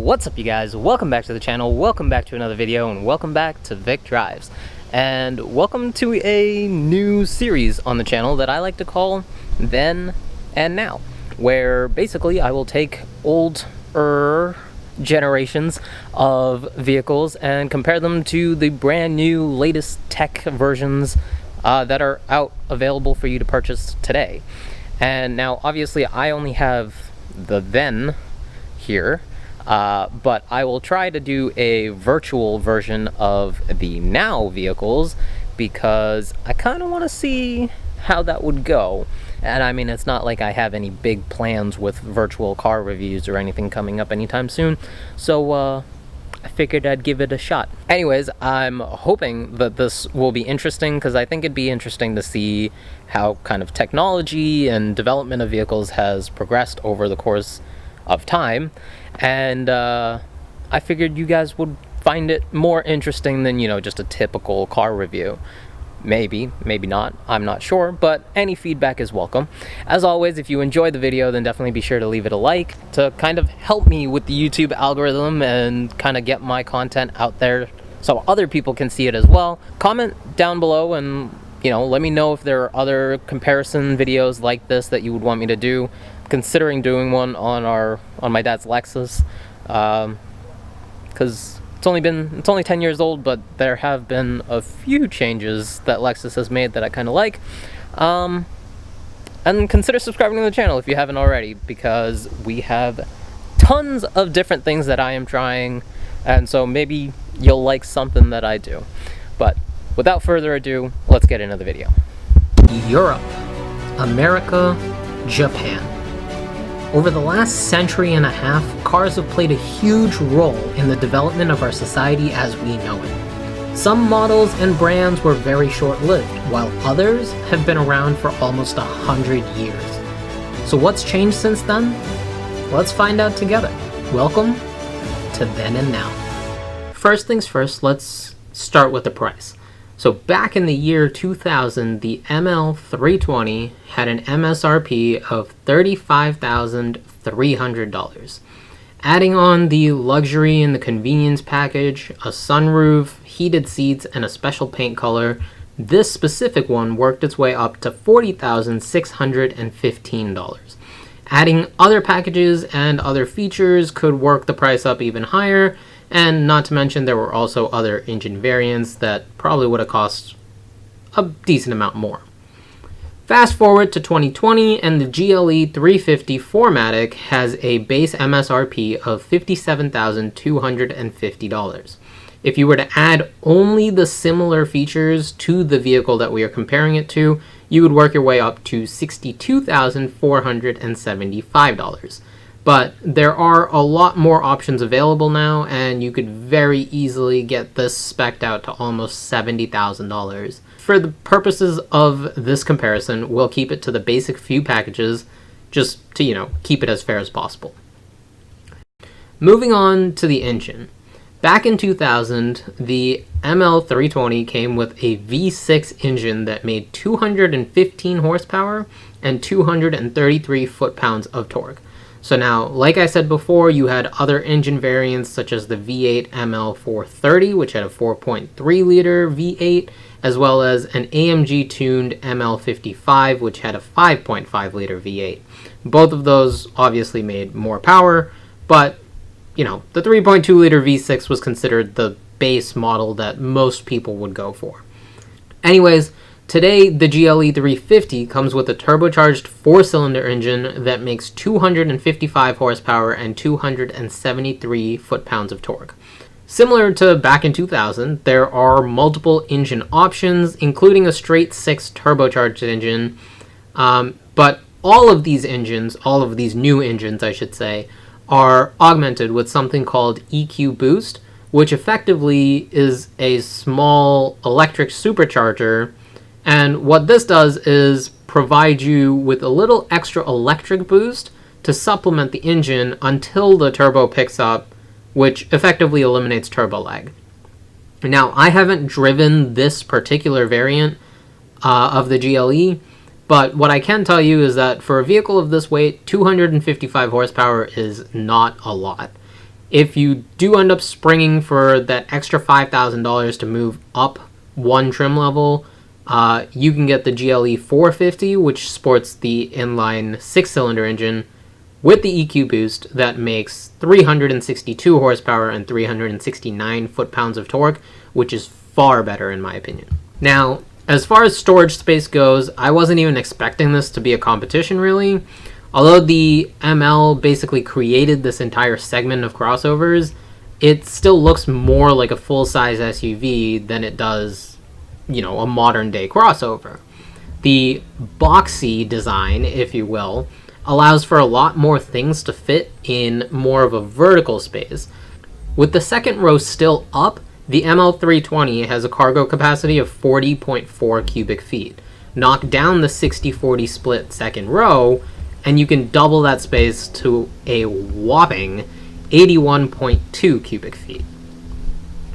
What's up, you guys? Welcome back to the channel, welcome back to another video, and welcome back to Vic Drives. And welcome to a new series on the channel that I like to call Then and Now, where basically I will take older generations of vehicles and compare them to the brand new latest tech versions that are out available for you to purchase today. And now obviously I only have the then here, but I will try to do a virtual version of the now vehicles because I kind of want to see how that would go. And I mean, it's not like I have any big plans with virtual car reviews or anything coming up anytime soon, so I figured I'd give it a shot. Anyways, I'm hoping that this will be interesting because I think it'd be interesting to see how kind of technology and development of vehicles has progressed over the course of time, and I figured you guys would find it more interesting than, you know, just a typical car review. Maybe not, I'm not sure, but any feedback is welcome. As always, if you enjoyed the video, then definitely be sure to leave it a like to kind of help me with the YouTube algorithm and kind of get my content out there so other people can see it as well. Comment down below and, you know, let me know if there are other comparison videos like this that you would want me to do. Considering doing one on my dad's Lexus, because it's only 10 years old, but there have been a few changes that Lexus has made that I kind of like. And consider subscribing to the channel if you haven't already, because we have tons of different things that I am trying, and so maybe you'll like something that I do. But without further ado, let's get into the video. Europe, America, Japan. Over the last century and a half, cars have played a huge role in the development of our society as we know it. Some models and brands were very short-lived, while others have been around for almost 100 years. So what's changed since then? Let's find out together. Welcome to Then and Now. First things first, let's start with the price. So back in the year 2000, the ML320 had an MSRP of $35,300. Adding on the luxury and the convenience package, a sunroof, heated seats, and a special paint color, this specific one worked its way up to $40,615. Adding other packages and other features could work the price up even higher. And not to mention, there were also other engine variants that probably would have cost a decent amount more. Fast forward to 2020, and the GLE 350 4MATIC has a base MSRP of $57,250. If you were to add only the similar features to the vehicle that we are comparing it to, you would work your way up to $62,475. But there are a lot more options available now, and you could very easily get this spec'd out to almost $70,000. For the purposes of this comparison, we'll keep it to the basic few packages, just to, you know, keep it as fair as possible. Moving on to the engine. Back in 2000, the ML320 came with a V6 engine that made 215 horsepower and 233 foot-pounds of torque. So now, like I said before, you had other engine variants such as the V8 ML430, which had a 4.3-liter V8, as well as an AMG-tuned ML55, which had a 5.5-liter V8. Both of those obviously made more power, but, you know, the 3.2-liter V6 was considered the base model that most people would go for. Anyways, today, the GLE 350 comes with a turbocharged 4-cylinder engine that makes 255 horsepower and 273 foot-pounds of torque. Similar to back in 2000, there are multiple engine options, including a straight 6 turbocharged engine, but all of these new engines, I should say, are augmented with something called EQ Boost, which effectively is a small electric supercharger. And what this does is provide you with a little extra electric boost to supplement the engine until the turbo picks up, which effectively eliminates turbo lag. Now, I haven't driven this particular variant of the GLE, but what I can tell you is that for a vehicle of this weight, 255 horsepower is not a lot. If you do end up springing for that extra $5,000 to move up one trim level, you can get the GLE 450, which sports the inline 6-cylinder engine with the EQ boost that makes 362 horsepower and 369 foot-pounds of torque, which is far better in my opinion. Now, as far as storage space goes, I wasn't even expecting this to be a competition really. Although the ML basically created this entire segment of crossovers, it still looks more like a full-size SUV than it does, a modern-day crossover. The boxy design, if you will, allows for a lot more things to fit in more of a vertical space. With the second row still up, the ML320 has a cargo capacity of 40.4 cubic feet. Knock down the 60-40 split second row, and you can double that space to a whopping 81.2 cubic feet.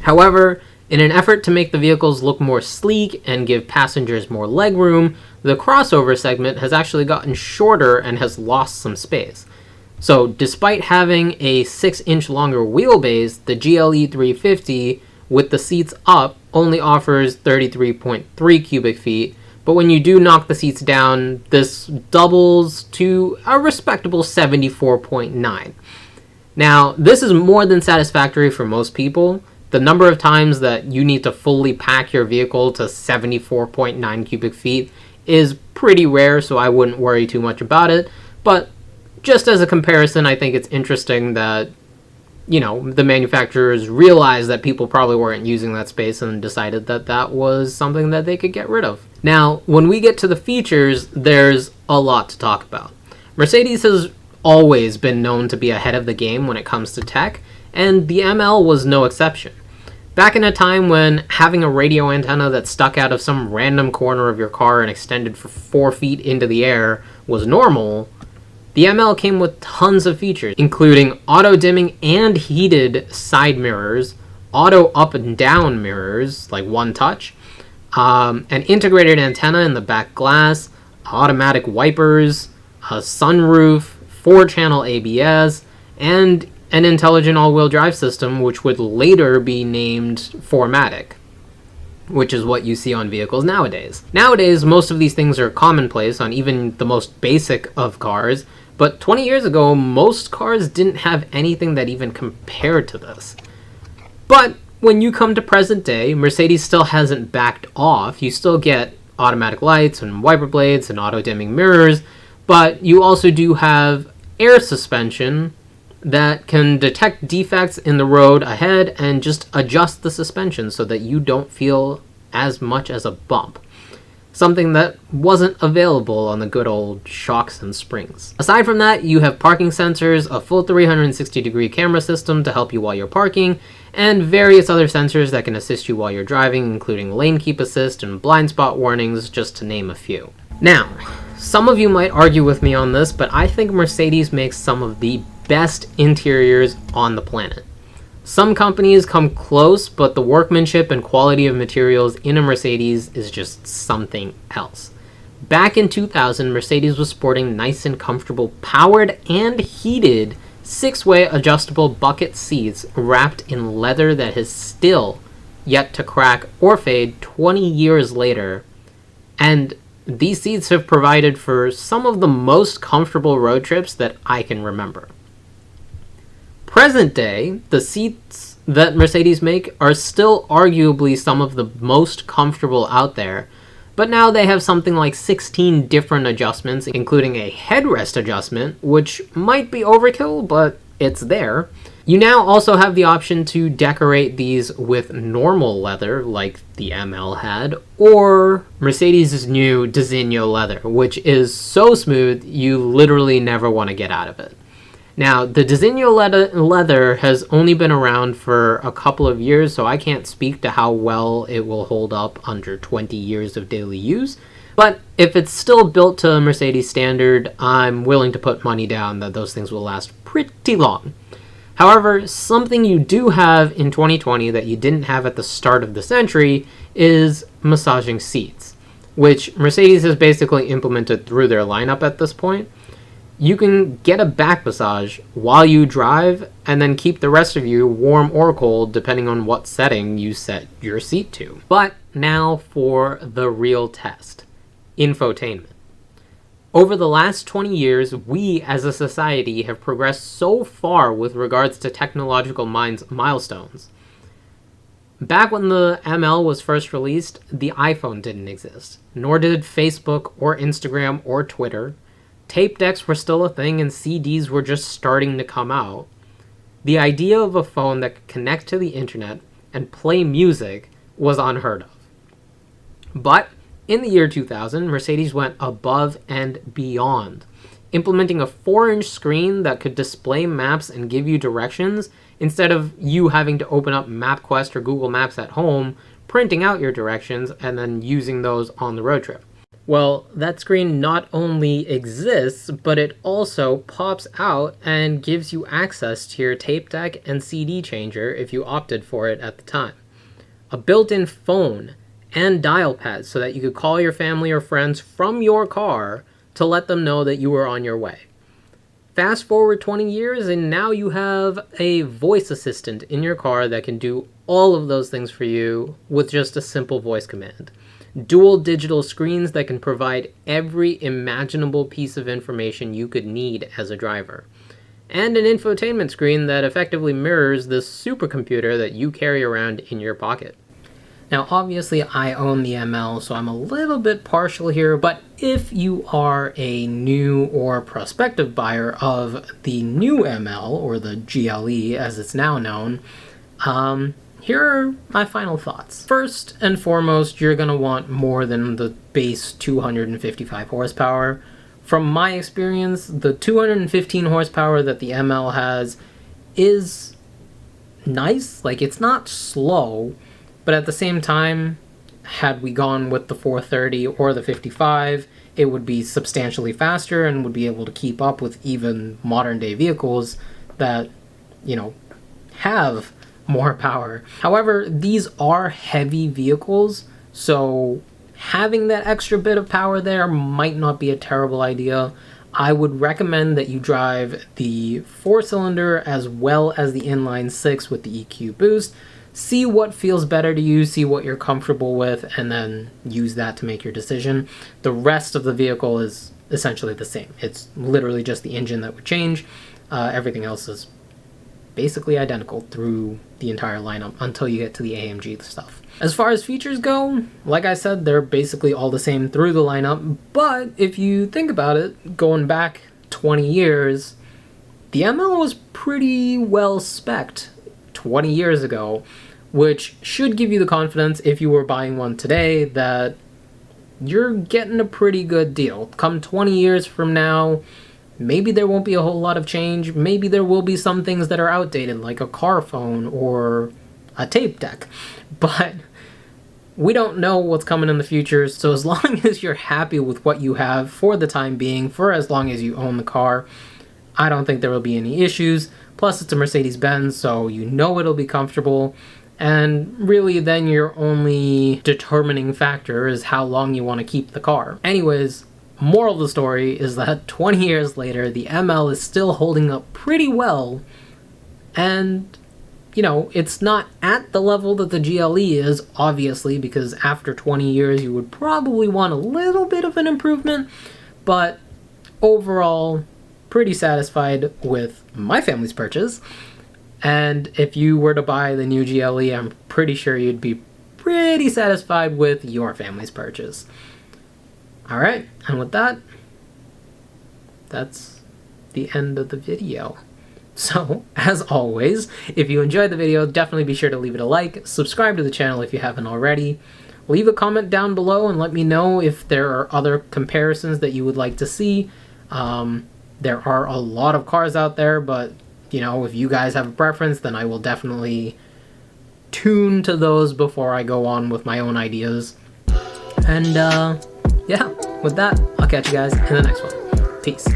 However, in an effort to make the vehicles look more sleek and give passengers more legroom, the crossover segment has actually gotten shorter and has lost some space. So despite having a 6-inch longer wheelbase, the GLE 350 with the seats up only offers 33.3 cubic feet, but when you do knock the seats down, this doubles to a respectable 74.9. Now, this is more than satisfactory for most people. The number of times that you need to fully pack your vehicle to 74.9 cubic feet is pretty rare, so I wouldn't worry too much about it. But just as a comparison, I think it's interesting that, the manufacturers realized that people probably weren't using that space and decided that that was something that they could get rid of. Now, when we get to the features, there's a lot to talk about. Mercedes has always been known to be ahead of the game when it comes to tech, and the ML was no exception. Back in a time when having a radio antenna that stuck out of some random corner of your car and extended for 4 feet into the air was normal, the ML came with tons of features, including auto-dimming and heated side mirrors, auto up and down mirrors, like one touch, an integrated antenna in the back glass, automatic wipers, a sunroof, 4-channel ABS, and an intelligent all-wheel drive system, which would later be named 4MATIC, which is what you see on vehicles nowadays. Nowadays, most of these things are commonplace on even the most basic of cars, but 20 years ago, most cars didn't have anything that even compared to this. But when you come to present day, Mercedes still hasn't backed off. You still get automatic lights and wiper blades and auto-dimming mirrors, but you also do have air suspension that can detect defects in the road ahead and just adjust the suspension so that you don't feel as much as a bump. Something that wasn't available on the good old shocks and springs. Aside from that, you have parking sensors, a full 360-degree camera system to help you while you're parking, and various other sensors that can assist you while you're driving, including lane keep assist and blind spot warnings, just to name a few. Now, some of you might argue with me on this, but I think Mercedes makes some of the best interiors on the planet. Some companies come close, but the workmanship and quality of materials in a Mercedes is just something else. Back in 2000, Mercedes was sporting nice and comfortable powered and heated 6-way adjustable bucket seats wrapped in leather that has still yet to crack or fade 20 years later. And these seats have provided for some of the most comfortable road trips that I can remember. Present day, the seats that Mercedes make are still arguably some of the most comfortable out there, but now they have something like 16 different adjustments, including a headrest adjustment, which might be overkill, but it's there. You now also have the option to decorate these with normal leather, like the ML had, or Mercedes' new Designo leather, which is so smooth you literally never want to get out of it. Now, the Designo leather has only been around for a couple of years, so I can't speak to how well it will hold up under 20 years of daily use. But if it's still built to Mercedes standard, I'm willing to put money down that those things will last pretty long. However, something you do have in 2020 that you didn't have at the start of the century is massaging seats, which Mercedes has basically implemented through their lineup at this point. You can get a back massage while you drive and then keep the rest of you warm or cold depending on what setting you set your seat to. But now for the real test, infotainment. Over the last 20 years, we as a society have progressed so far with regards to technological milestones. Back when the ML was first released, the iPhone didn't exist, nor did Facebook or Instagram or Twitter. Tape decks were still a thing and CDs were just starting to come out. The idea of a phone that could connect to the internet and play music was unheard of. But in the year 2000, Mercedes went above and beyond, implementing a 4-inch screen that could display maps and give you directions instead of you having to open up MapQuest or Google Maps at home, printing out your directions, and then using those on the road trip. Well, that screen not only exists, but it also pops out and gives you access to your tape deck and CD changer if you opted for it at the time. A built-in phone and dial pad so that you could call your family or friends from your car to let them know that you were on your way. Fast forward 20 years and now you have a voice assistant in your car that can do all of those things for you with just a simple voice command. Dual digital screens that can provide every imaginable piece of information you could need as a driver. And an infotainment screen that effectively mirrors this supercomputer that you carry around in your pocket. Now, obviously, I own the ML, so I'm a little bit partial here, but if you are a new or prospective buyer of the new ML, or the GLE as it's now known, here are my final thoughts. First and foremost, you're going to want more than the base 255 horsepower. From my experience, the 215 horsepower that the ML has is nice. Like, it's not slow, but at the same time, had we gone with the 430 or the 55, it would be substantially faster and would be able to keep up with even modern day vehicles that, have more power. However, these are heavy vehicles, so having that extra bit of power there might not be a terrible idea. I would recommend that you drive the 4-cylinder as well as the inline-6 with the EQ boost. See what feels better to you, see what you're comfortable with, and then use that to make your decision. The rest of the vehicle is essentially the same. It's literally just the engine that would change. Everything else is basically identical through the entire lineup until you get to the AMG stuff. As far as features go, like I said, they're basically all the same through the lineup, but if you think about it, going back 20 years, the ML was pretty well spec'd 20 years ago, which should give you the confidence if you were buying one today that you're getting a pretty good deal. Come 20 years from now, maybe there won't be a whole lot of change. Maybe there will be some things that are outdated, like a car phone or a tape deck. But we don't know what's coming in the future, so as long as you're happy with what you have for the time being, for as long as you own the car, I don't think there will be any issues. Plus, it's a Mercedes-Benz, so you know it'll be comfortable. And really, then your only determining factor is how long you want to keep the car. Anyways, moral of the story is that 20 years later, the ML is still holding up pretty well, and, it's not at the level that the GLE is, obviously, because after 20 years, you would probably want a little bit of an improvement, but overall, pretty satisfied with my family's purchase, and if you were to buy the new GLE, I'm pretty sure you'd be pretty satisfied with your family's purchase. Alright, and with that, that's the end of the video. So, as always, if you enjoyed the video, definitely be sure to leave it a like, subscribe to the channel if you haven't already, leave a comment down below and let me know if there are other comparisons that you would like to see. There are a lot of cars out there, but, if you guys have a preference, then I will definitely tune to those before I go on with my own ideas. And, yeah, with that, I'll catch you guys in the next one. Peace.